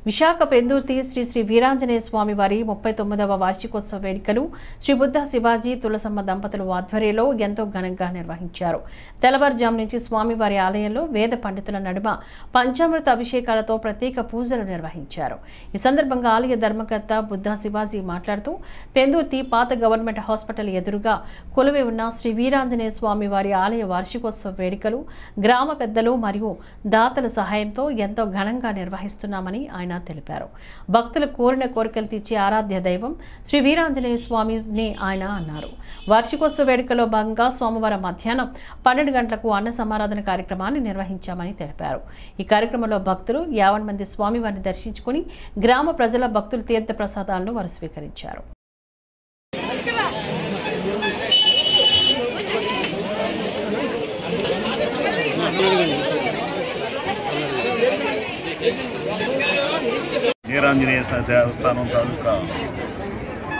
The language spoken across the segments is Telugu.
విశాఖ పెందుర్తి శ్రీ శ్రీ వీరాంజనేయ స్వామి వారి 39వ వార్షికోత్సవ వేడుకలు శ్రీ బుద్ధ శివాజీ తులసమ్మ దంపతుల ఆధ్వర్యంలో ఎంతో ఘనంగా నిర్వహించారు. తెల్లవారుజాము నుంచి స్వామివారి ఆలయంలో వేద పండితుల నడుమ పంచామృత అభిషేకాలతో ప్రత్యేక పూజలు నిర్వహించారు. ఈ సందర్భంగా ఆలయ ధర్మకర్త బుద్ధ శివాజీ మాట్లాడుతూ పెందుర్తి పాత గవర్నమెంట్ హాస్పిటల్ ఎదురుగా కొలువై ఉన్న శ్రీ వీరాంజనేయ స్వామి వారి ఆలయ వార్షికోత్సవ వేడుకలు గ్రామ పెద్దలు మరియు దాతల సహాయంతో ఎంతో ఘనంగా నిర్వహిస్తున్నామని ఆయన తెలిపారు. భక్తులు కోరిన కోరికలు తీర్చే ఆరాధ్య దైవం శ్రీ వీరాంజనేయ స్వామిని ఆయన అన్నారు. వార్షికోత్సవ వేడుకలో భాగంగా సోమవారం మధ్యాహ్నం 12 గంటలకు అన్న సమారాధన కార్యక్రమాన్ని నిర్వహించామని తెలిపారు. ఈ కార్యక్రమంలో భక్తులు 50 మంది స్వామివారిని దర్శించుకుని గ్రామ ప్రజల భక్తుల తీర్థ ప్రసాదాలను వారు స్వీకరించారు. వీరాంజనేయ దేవస్థానం తాలూకా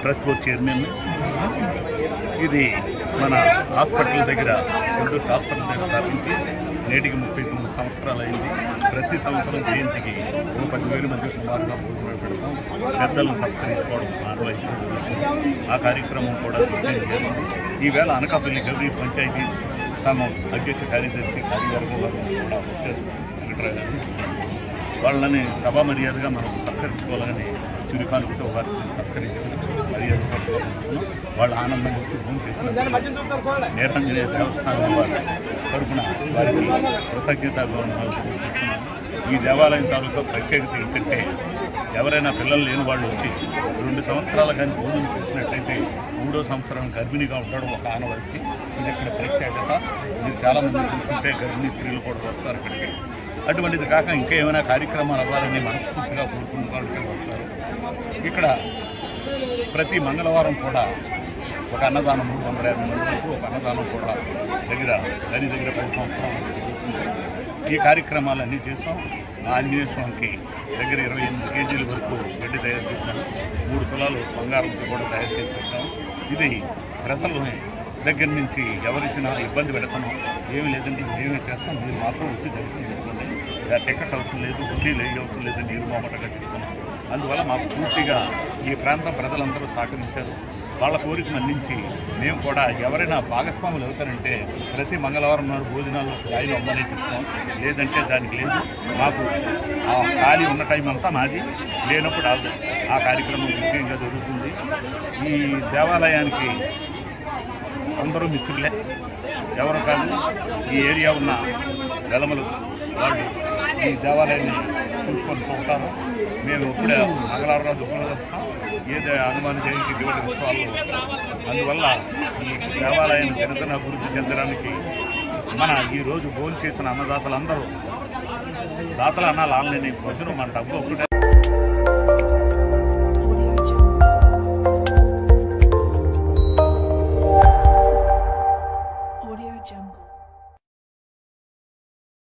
ట్రస్ట్ బోర్డ్ చైర్మన్. ఇది మన హాస్పిటల్ దగ్గర పెందుర్తి హాస్పిటల్ దగ్గర స్థాపించి నేటికి 39 సంవత్సరాలు అయింది. ప్రతి సంవత్సరం జయంతికి 10,000 మంది సుమారుగా భోజనం పెడతాం. పెద్దలను సత్కరించుకోవడం ఆనవాయితీ. ఆ కార్యక్రమం కూడా జరిగింది. ఈవేళ అనకాపల్లి గౌరీ పంచాయతీ సంఘం అధ్యక్ష కార్యదర్శి కార్యవర్గం వారు కూడా వచ్చారు. సెక్రటరీ గారు వాళ్ళని సభా మర్యాదగా మనం సత్కరించుకోవాలని చురుకానులతో వారిని సత్కరించుకుని మర్యాద పట్టుకోవాలనుకున్నాం. వాళ్ళ ఆనందంగా భూమి చేసిన వీరాంజనేయ దేవస్థానం వారి తరపున వారికి కృతజ్ఞతాభివందనాలు తెలుపుతున్నాను. ఈ దేవాలయం తాలూకా ప్రత్యేకత ఏంటంటే ఎవరైనా పిల్లలు లేని వాళ్ళు వచ్చి 2 సంవత్సరాల కానీ భోజనం చేసినట్టయితే 3వ సంవత్సరం గర్భిణిగా ఉంటాడు ఒక ఆనవాయితీ. ఇది ఇక్కడ ప్రత్యేకత. మీరు చాలామంది చూస్తుంటే గర్భిణీ స్త్రీలు కూడా వస్తారు ఇక్కడికి. అటువంటిది కాక ఇంకా ఏమైనా కార్యక్రమాలు అవ్వాలని మనస్ఫూర్తిగా కోరుకున్న వాళ్ళు వస్తారు. ఇక్కడ ప్రతి మంగళవారం కూడా ఒక అన్నదానం 350 మంది వరకు ఒక అన్నదానం కూడా దగ్గర 10 సంవత్సరాలు జరుగుతుంది. ఈ కార్యక్రమాలన్నీ చేస్తాం. ఆంజనేయ స్వామికి దగ్గర 28 కేజీల వరకు గడ్డి తయారు చేస్తాం. 3 తులాలు బంగారంతో కూడా తయారు చేసి పెట్టాం. ఇది ప్రజలని దగ్గర నుంచి ఎవరిచ్చినా ఇబ్బంది పెడతాం ఏమి లేదంటే ఏమి చేస్తాం. మీరు మాత్రం వచ్చి దర్శించుకోండి. టికెట్ అవసరం లేదు, హుడ్డీ లేని అవసరం లేదు, నీరు మామటగా చెప్తున్నాం. అందువల్ల మాకు పూర్తిగా ఈ ప్రాంత ప్రజలందరూ సహకరించారు. వాళ్ళ కోరిక మన్నించి మేము కూడా ఎవరైనా భాగస్వాములు అవుతారంటే ప్రతి మంగళవారం నాడు భోజనాల్లో ఖాళీ అమ్మనే చెప్తాం. లేదంటే దానికి లేదు. మాకు ఆ ఖాళీ ఉన్న టైం అంతా మాది, లేనప్పుడు ఆ కార్యక్రమం ముఖ్యంగా జరుగుతుంది. ఈ దేవాలయానికి అందరూ మిత్రులే, ఎవరు కాదు. ఈ ఏరియా ఉన్న గలమలు వాళ్ళు ఈ దేవాలయాన్ని చూసుకొని ఉంటారు. మేము ఇప్పుడే మంగళవారం రోజు వస్తాం. ఏదో హనుమాన్ జయంతి దేవుడి ఉత్సవాల్లో వస్తాం. అందువల్ల ఈ దేవాలయాన్ని దినదిన అభివృద్ధి చెందడానికి మన ఈరోజు భోజనం చేసిన అన్నదాతలందరూ దాతలు అనాలి. ఆన్లైన్ వద్దును మన డబ్బు ఒకటే